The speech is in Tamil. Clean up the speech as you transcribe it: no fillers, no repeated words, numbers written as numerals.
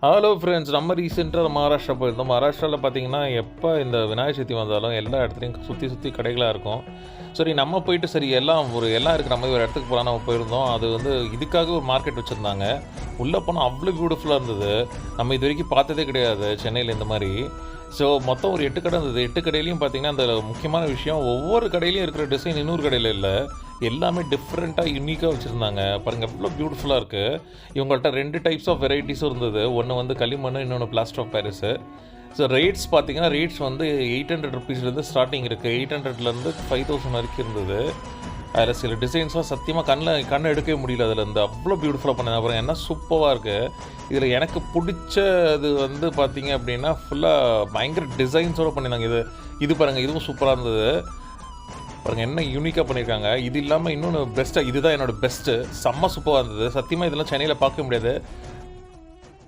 ஹலோ ஃப்ரெண்ட்ஸ், நம்ம ரீசெண்டாக மகாராஷ்டிரா போயிருந்தோம். மகாராஷ்டிராவில் பார்த்தீங்கன்னா, எப்போ இந்த விநாயகர் சதுர்த்தி வந்தாலும் எல்லா இடத்துலையும் சுற்றி சுற்றி கடைகளாக இருக்கும். சரி, நம்ம போயிட்டு சரி எல்லாம் இருக்கிற மாதிரி ஒரு இடத்துக்கு போகலாம் நம்ம போயிருந்தோம். அது வந்து இதுக்காக ஒரு மார்க்கெட் வச்சுருந்தாங்க. உள்ளே போனால் அவ்வளோ பியூட்டிஃபுல்லாக இருந்தது. நம்ம இது வரைக்கும் பார்த்ததே கிடையாது சென்னையில் இந்த மாதிரி. ஸோ மொத்தம் ஒரு 8 கடை இருந்தது. 8 கடையிலையும் பார்த்தீங்கன்னா, அந்த முக்கியமான விஷயம் ஒவ்வொரு கடையிலையும் இருக்கிற டிசைன் இன்னொரு கடையில் இல்லை. எல்லாமே டிஃப்ரெண்ட்டாக யூனிக்காக வச்சுருந்தாங்க. பாருங்கள் எவ்வளோ பியூட்டிஃபுல்லாக இருக்குது. இவங்கள்ட்ட 2 டைப்ஸ் ஆஃப் வெரைட்டிஸும் இருந்தது. ஒன்று வந்து களிமண், இன்னொன்று plaster of Paris. So rates பார்த்தீங்கன்னா, ரேட்ஸ் வந்து 800 ருபீஸ்லேருந்து ஸ்டார்டிங் இருக்குது. 800லேருந்து 5000 வரைக்கும் இருந்தது. அதில் சில டிசைன்ஸ்லாம் சத்தியமாக கண்ணை எடுக்கவே முடியல. அதில் இருந்து அவ்வளோ பியூட்டிஃபுல்லாக பண்ணேன். அப்புறம் என்ன சூப்பராக இருக்குது. இதில் எனக்கு பிடிச்சது வந்து பார்த்தீங்க அப்படின்னா, ஃபுல்லாக பயங்கர டிசைன்ஸோடு பண்ணியிருந்தாங்க. இது பாருங்கள், இதுவும் சூப்பராக இருந்தது. பாருங்கள் என்ன யூனிக்காக பண்ணியிருக்காங்க. இது இல்லாமல் இன்னொன்று பெஸ்ட்டாக, இதுதான் என்னோடய பெஸ்ட்டு. செம்ம சூப்பராக இருந்தது. சத்தியமாக இதெல்லாம் சென்னையில் பார்க்க முடியாது.